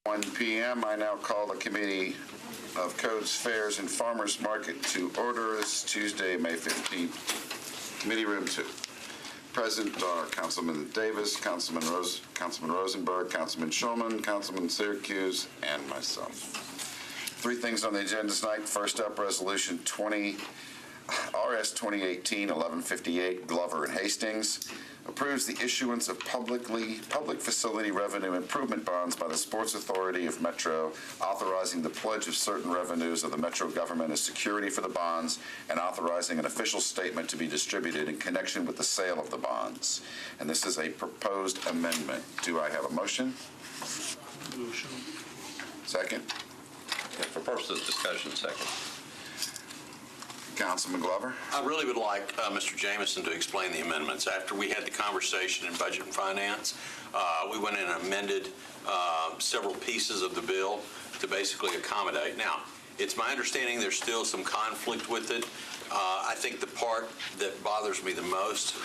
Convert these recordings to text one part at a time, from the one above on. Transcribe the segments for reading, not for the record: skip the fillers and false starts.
1 p.m. I now call the Committee of Codes, Fairs, and Farmers Market to order this Tuesday, May 15th. Committee Room 2. Present are Councilman Davis, Councilman Rosenberg, Councilman Schulman, Councilman Syracuse, and myself. 3 things on the agenda tonight. First up, Resolution RS 2018-1158, Glover and Hastings, approves the issuance of public facility revenue improvement bonds by the Sports Authority of Metro, authorizing the pledge of certain revenues of the Metro government as security for the bonds, and authorizing an official statement to be distributed in connection with the sale of the bonds. And this is a proposed amendment. Do I have a motion? Motion. Second? Yeah, for purposes of discussion, second. Councilman Glover? I really would like Mr. Jameson to explain the amendments. After we had the conversation in Budget and Finance, we went in and amended several pieces of the bill to basically accommodate. Now, it's my understanding there's still some conflict with it. I think the part that bothers me the most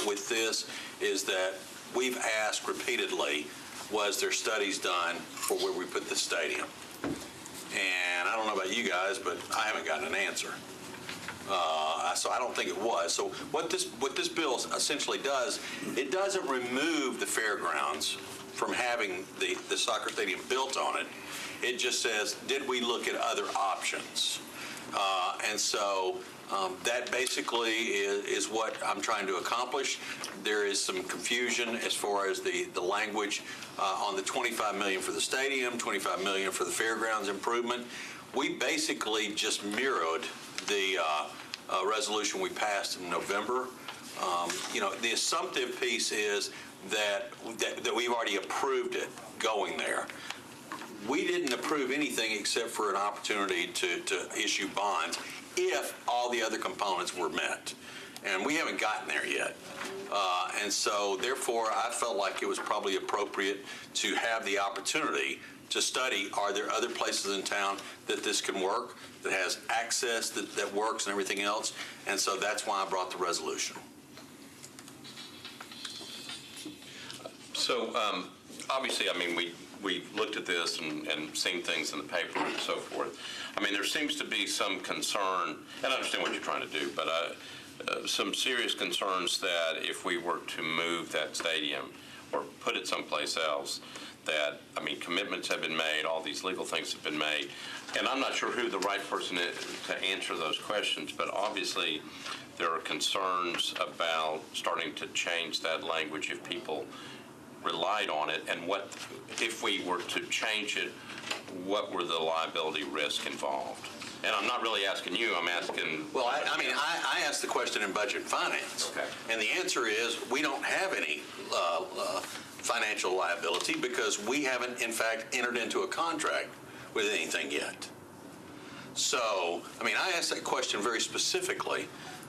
with this is that we've asked repeatedly, was there studies done for where we put the stadium? And I don't know about you guys, but I haven't gotten an answer. So I don't think it was. So what this bill essentially does, it doesn't remove the fairgrounds from having the soccer stadium built on it. It just says, did we look at other options? And so that basically is what I'm trying to accomplish. There is some confusion as far as the language on the $25 million for the stadium, $25 million for the fairgrounds improvement. We basically just mirrored the resolution we passed in November. The assumptive piece is that we've already approved it going there. We didn't approve anything except for an opportunity to issue bonds if all the other components were met. And we haven't gotten there yet. And so, therefore, I felt like it was probably appropriate to have the opportunity to study, are there other places in town that this can work, that has access, that works and everything else. And so that's why I brought the resolution. So obviously, I mean, we looked at this and seen things in the paper and so forth. I mean, there seems to be some concern, and I understand what you're trying to do, but some serious concerns that if we were to move that stadium or put it someplace else, that, I mean, commitments have been made, all these legal things have been made, and I'm not sure who the right person is to answer those questions, but obviously there are concerns about starting to change that language if people relied on it, and what, if we were to change it, what were the liability risk involved? And I'm not really asking you, I'm asking... Well, I asked the question in Budget and Finance. Okay. And the answer is we don't have any financial liability because we haven't, in fact, entered into a contract with anything yet. So, I mean, I asked that question very specifically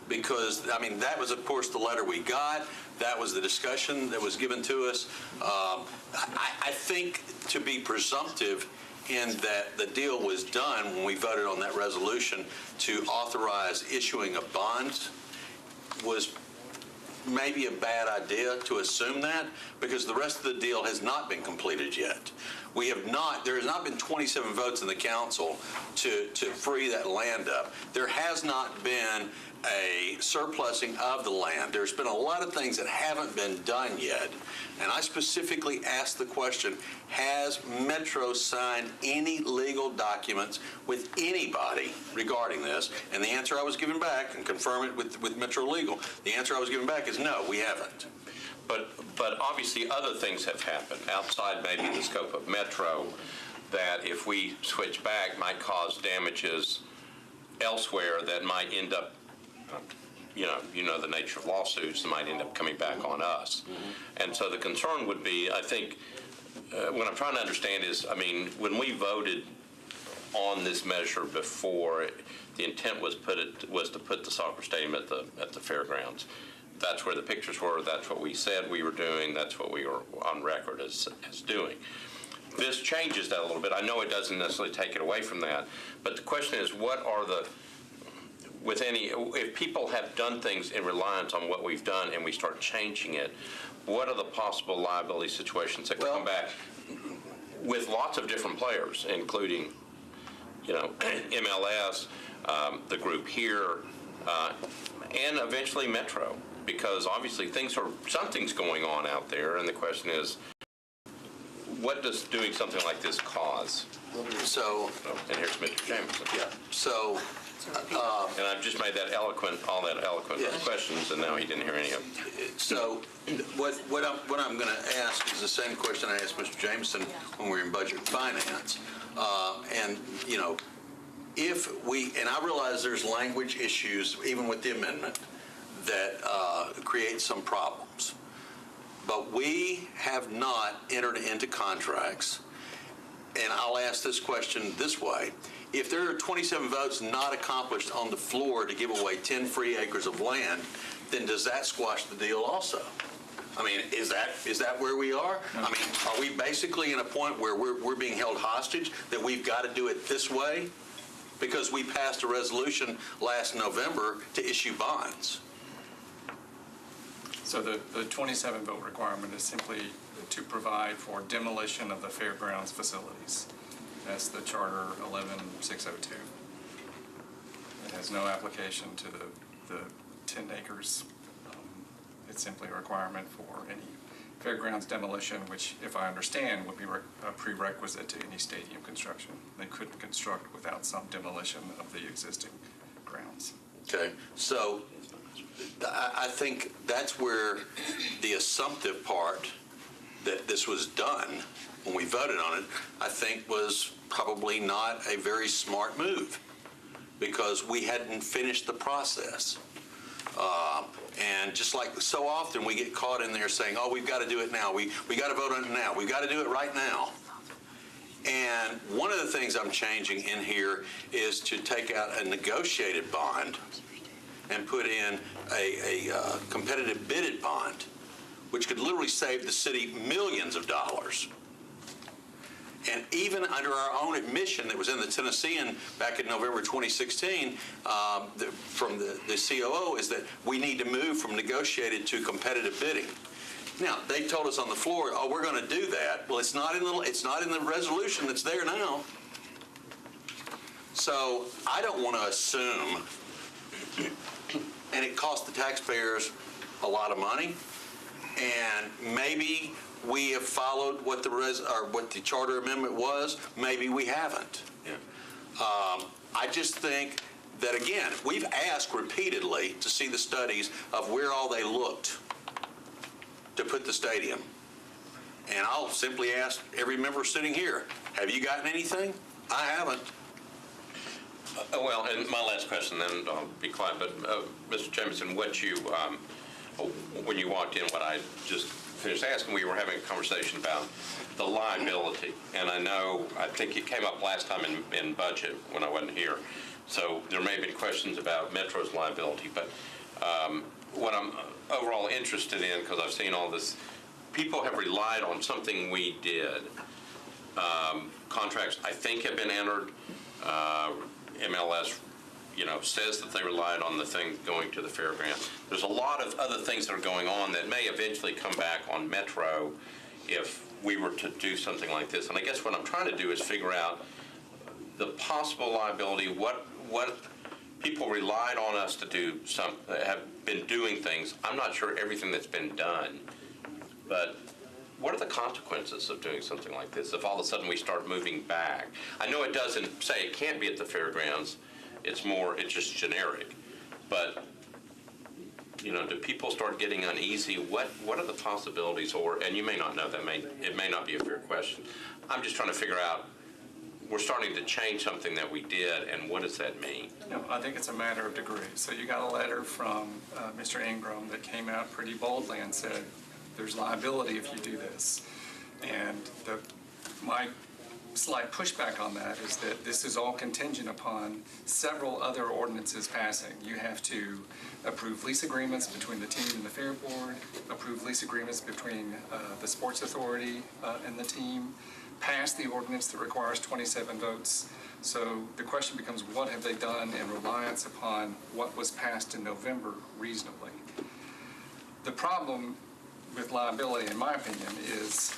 because, I mean, that was, of course, the letter we got. That was the discussion that was given to us. I think to be presumptive in that the deal was done when we voted on that resolution to authorize issuing of bonds was maybe a bad idea to assume that because the rest of the deal has not been completed yet. There has not been 27 votes in the council to free that land up. There has not been a surplusing of the land. There's been a lot of things that haven't been done yet. And I specifically asked the question, has Metro signed any legal documents with anybody regarding this? And the answer I was given back, and confirm it with Metro Legal, the answer I was given back is no, we haven't. But obviously other things have happened outside maybe the scope of Metro that if we switch back might cause damages elsewhere that might end up, you know the nature of lawsuits that might end up coming back on us. Mm-hmm. And so the concern would be, I think, what I'm trying to understand is, I mean, when we voted on this measure before, the intent was to put the soccer stadium at the fairgrounds. That's where the pictures were. That's what we said we were doing. That's what we were on record as doing. This changes that a little bit. I know it doesn't necessarily take it away from that, but the question is, what are the if people have done things in reliance on what we've done and we start changing it, what are the possible liability situations that come back? with lots of different players, including, MLS, the group here, and eventually Metro, because obviously something's going on out there, and the question is, what does doing something like this cause? So, And here's Mr. Jameson. yeah, so, And I've just made all that eloquent Yes. questions, and now he didn't hear any of them. so what I'm going to ask is the same question I asked Mr. Jameson when we were in Budget and Finance. And, if we, and I realize there's language issues, even with the amendment, that create some problems. But we have not entered into contracts, and I'll ask this question this way. If there are 27 votes not accomplished on the floor to give away 10 free acres of land, then does that squash the deal also? I mean, is that where we are? I mean, are we basically in a point where we're being held hostage, that we've got to do it this way? Because we passed a resolution last November to issue bonds. So the 27 vote requirement is simply to provide for demolition of the fairgrounds facilities. That's the Charter 11602. It has no application to the 10 acres. It's simply a requirement for any fairgrounds demolition, which, if I understand, would be a prerequisite to any stadium construction. They couldn't construct without some demolition of the existing grounds. Okay, so I think that's where the assumptive part that this was done when we voted on it, I think was probably not a very smart move, because we hadn't finished the process. And just like so often we get caught in there saying, oh, we've got to do it now. We got to vote on it now. We've got to do it right now. And one of the things I'm changing in here is to take out a negotiated bond and put in a competitive bidded bond, which could literally save the city millions of dollars. And even under our own admission that was in the Tennessean back in November 2016 from the COO is that we need to move from negotiated to competitive bidding. Now, they told us on the floor, oh, we're going to do that. Well, it's not in the resolution that's there now. So I don't want to assume, and it costs the taxpayers a lot of money, and maybe we have followed what the charter amendment was. Maybe we haven't. Yeah. I just think that, again, we've asked repeatedly to see the studies of where all they looked to put the stadium. And I'll simply ask every member sitting here, have you gotten anything? I haven't. Well, and my last question, then I'll be quiet, but Mr. Jameson, when you walked in, what I just finished asking, we were having a conversation about the liability. And I think it came up last time in budget when I wasn't here. So there may have been questions about Metro's liability, but what I'm overall interested in, because I've seen all this, people have relied on something we did. Contracts, I think, have been entered. MLS, says that they relied on the thing going to the fairground. There's a lot of other things that are going on that may eventually come back on Metro if we were to do something like this. And I guess what I'm trying to do is figure out the possible liability, what people relied on us to do, have been doing things. I'm not sure everything that's been done, but what are the consequences of doing something like this if all of a sudden we start moving back? I know it doesn't say it can't be at the fairgrounds. It's just generic. But, do people start getting uneasy? What are the possibilities? And you may not know that. It may not be a fair question. I'm just trying to figure out, we're starting to change something that we did, and what does that mean? I think it's a matter of degree. So you got a letter from Mr. Ingram that came out pretty boldly and said, there's liability if you do this. And my slight pushback on that is that this is all contingent upon several other ordinances passing. You have to approve lease agreements between the team and the fair board, approve lease agreements between the sports authority and the team, pass the ordinance that requires 27 votes. So the question becomes, what have they done in reliance upon what was passed in November reasonably? The problem with liability, in my opinion, is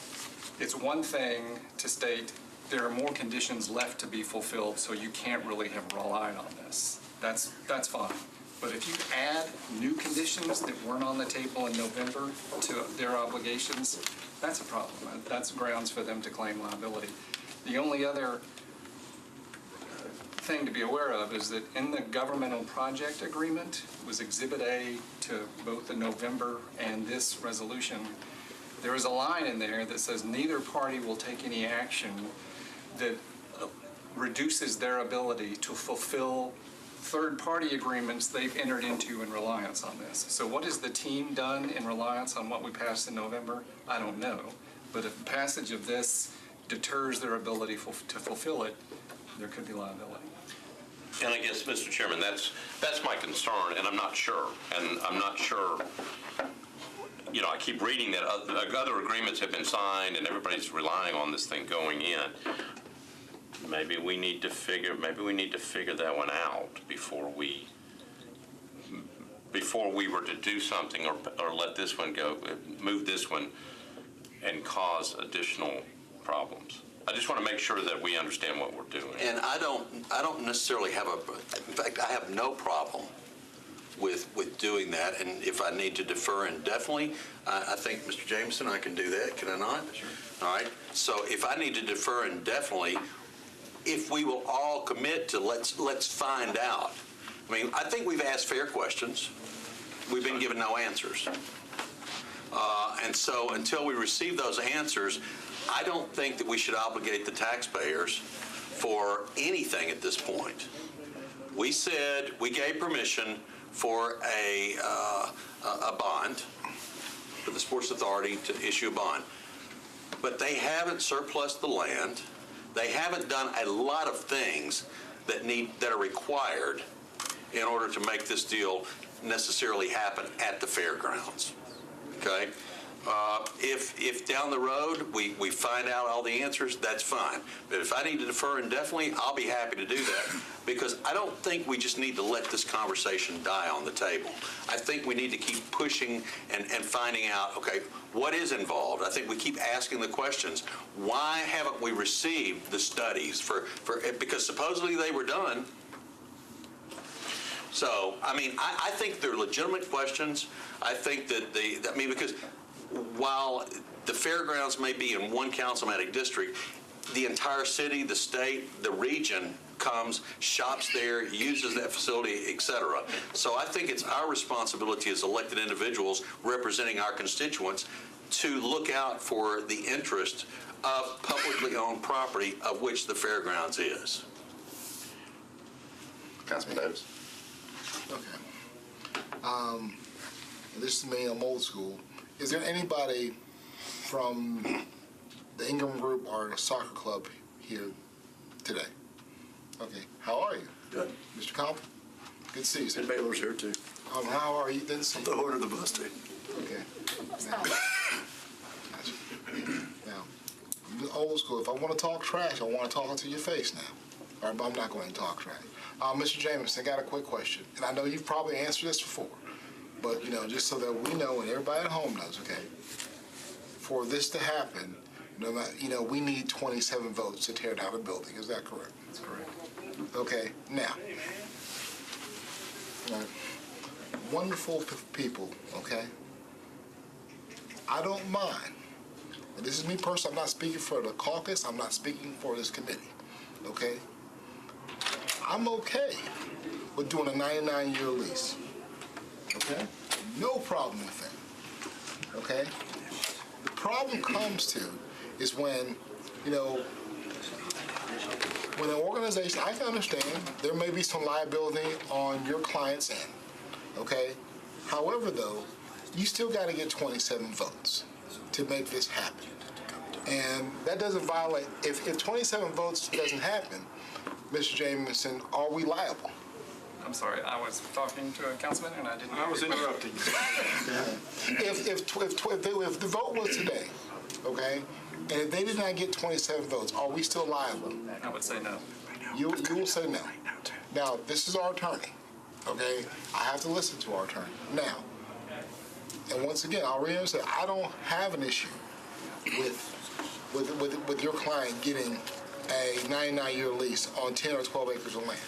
it's one thing to state there are more conditions left to be fulfilled, so you can't really have relied on this. That's fine. But if you add new conditions that weren't on the table in November to their obligations, that's a problem. That's grounds for them to claim liability. The only other thing to be aware of is that in the governmental project agreement was Exhibit A to both the November and this resolution. There is a line in there that says neither party will take any action that reduces their ability to fulfill third-party agreements they've entered into in reliance on this. So what has the team done in reliance on what we passed in November? I don't know. But if the passage of this deters their ability to fulfill it, there could be liability. And I guess, Mr. Chairman, that's my concern, and I'm not sure. And I'm not sure, I keep reading that other agreements have been signed and everybody's relying on this thing going in. Maybe we need to figure that one out before we were to do something or let this one go, move this one and cause additional problems. I just want to make sure that we understand what we're doing. And I don't necessarily have in fact, I have no problem with doing that. And if I need to defer indefinitely, I think, Mr. Jameson, I can do that, can I not? Sure. All right. So if I need to defer indefinitely, if we will all commit to let's find out. I mean, I think we've asked fair questions. We've been given no answers. And so until we receive those answers, I don't think that we should obligate the taxpayers for anything at this point. We said we gave permission for a bond, for the Sports Authority to issue a bond. But they haven't surplused the land. They haven't done a lot of things that are required in order to make this deal necessarily happen at the fairgrounds. Okay? If down the road we find out all the answers, that's fine. But if I need to defer indefinitely, I'll be happy to do that, because I don't think we just need to let this conversation die on the table. I think we need to keep pushing and finding out, okay, what is involved? I think we keep asking the questions. Why haven't we received the studies because supposedly they were done? So, I mean, I think they're legitimate questions. I think that because while the fairgrounds may be in one councilmatic district, the entire city, the state, the region comes, shops there, uses that facility, et cetera. So I think it's our responsibility as elected individuals representing our constituents to look out for the interest of publicly owned property, of which the fairgrounds is. Councilman Davis. Okay. This is me, I'm old school. Is there anybody from the Ingram Group or the soccer club here today? Okay. How are you? Good. Mr. Compton? Good to see you, sir. And Baylor's here too. How are you? Didn't see you. The order of the bus team. Okay. Now, I'm old school. If I want to talk trash, I want to talk to your face now. All right, but I'm not going to talk trash. Mr. Jameson, I got a quick question. And I know you've probably answered this before, but, just so that we know and everybody at home knows, okay, for this to happen, we need 27 votes to tear down a building. Is that correct? That's correct. Okay, now, wonderful people, okay? I don't mind, and this is me personally, I'm not speaking for the caucus, I'm not speaking for this committee, okay? I'm okay with doing a 99-year lease, okay? No problem with that, okay? The problem comes to is when, when an organization, I can understand there may be some liability on your client's end, okay? However, though, you still got to get 27 votes to make this happen. And that doesn't violate, if 27 votes doesn't happen, Mr. Jameson, are we liable? I'm sorry, I was talking to a councilman and I didn't hear I was you. interrupting you. If the vote was today, okay, and if they did not get 27 votes, are we still liable? I would say no. You will say no. Now, this is our attorney, okay? I have to listen to our attorney. Now, and once again, I'll reiterate, I don't have an issue with with your client getting a 99-year lease on 10 or 12 acres of land.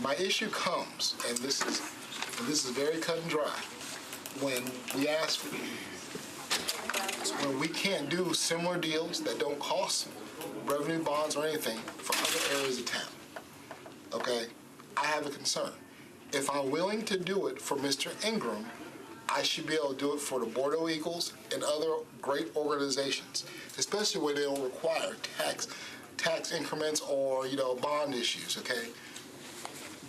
My issue comes, and this is very cut and dry, when we can't do similar deals that don't cost revenue bonds or anything for other areas of town. Okay? I have a concern. If I'm willing to do it for Mr. Ingram, I should be able to do it for the Bordeaux Eagles and other great organizations, especially where they don't require tax increments or, bond issues, okay?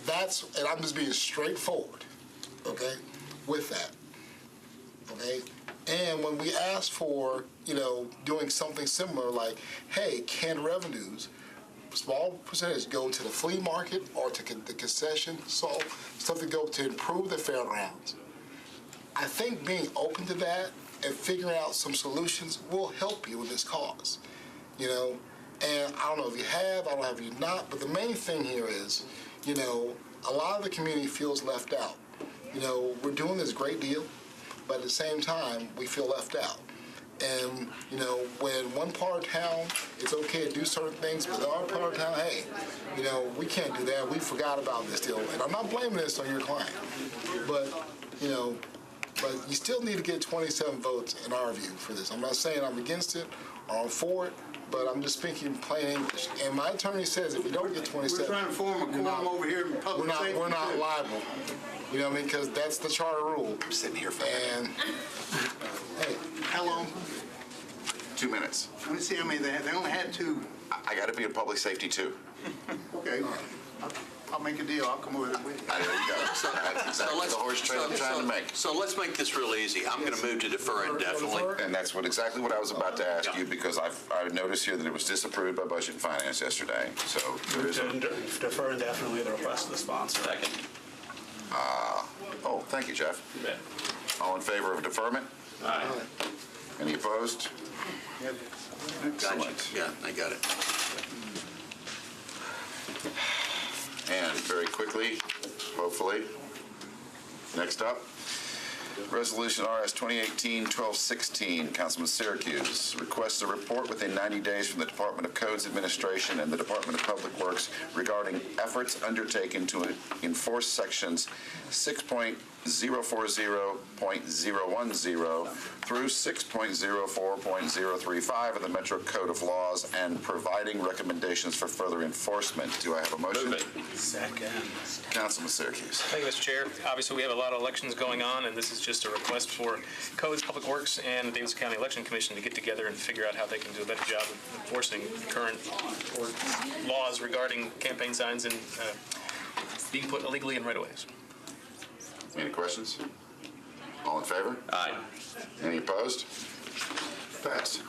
And I'm just being straightforward, okay, with that, okay? And when we ask for, doing something similar, like, hey, can revenues, small percentage, go to the flea market or to the concession, so stuff to go to improve the fairgrounds. I think being open to that and figuring out some solutions will help you with this cause, And I don't know if you have, I don't know if you've not, but the main thing here is, a lot of the community feels left out. We're doing this great deal, but at the same time, we feel left out. And, when one part of town, it's okay to do certain things, but the other part of town, hey, we can't do that. We forgot about this deal. And I'm not blaming this on your client, but you still need to get 27 votes in our view for this. I'm not saying I'm against it or I'm for it, but I'm just speaking plain English. And my attorney says if you don't get 27, We're trying to form a quorum over here in public safety. we're not liable. You know what I mean? Because that's the charter rule. I'm sitting here for And hey, How long? 2 minutes. Let me see how many they had. They only had 2. I got to be in public safety too. Okay. I'll make a deal. I'll come over there with you. There you go. That's exactly the horse trade I'm trying to make. So let's make this real easy. I'm going to move to defer indefinitely. And that's exactly what I was about to ask you, because I noticed here that it was disapproved by Budget and Finance yesterday. So there is Defer indefinitely the request of the sponsor. Second. oh, thank you, Jeff. All in favor of deferment? Aye. Any opposed? Gotcha. Excellent. Yeah, I got it. And very quickly, hopefully, next up, Resolution RS 2018-1216, Councilman Syracuse, requests a report within 90 days from the Department of Codes Administration and the Department of Public Works regarding efforts undertaken to enforce sections 6.040.010 through 6.04.035 of the Metro Code of Laws and providing recommendations for further enforcement. Do I have a motion? Move it. Second. Councilman Syracuse. Thank you, Mr. Chair. Obviously, we have a lot of elections going on, and this is just a request for Codes, Public Works, and the Davidson County Election Commission to get together and figure out how they can do a better job of enforcing current laws regarding campaign signs and being put illegally in right-of-ways. Any questions? All in favor? Aye. Any opposed? Passed.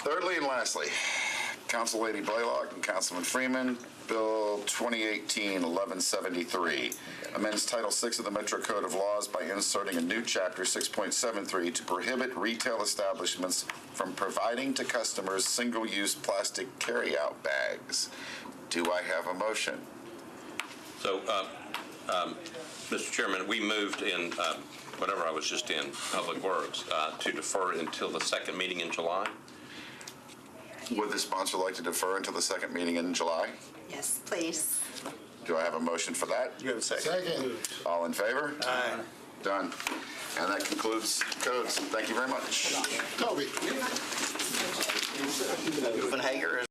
Thirdly and lastly, Council Lady Blaylock and Councilman Freeman, Bill 2018-1173, amends Title VI of the Metro Code of Laws by inserting a new Chapter 6.73 to prohibit retail establishments from providing to customers single-use plastic carryout bags. Do I have a motion? So, Mr. Chairman, we moved in, whatever I was just in, Public Works, to defer until the second meeting in July. Would the sponsor like to defer until the second meeting in July? Yes, please. Do I have a motion for that? You have a second. second. All in favor? Aye. Done. And that concludes codes. Thank you very much. Toby. Moving ahead.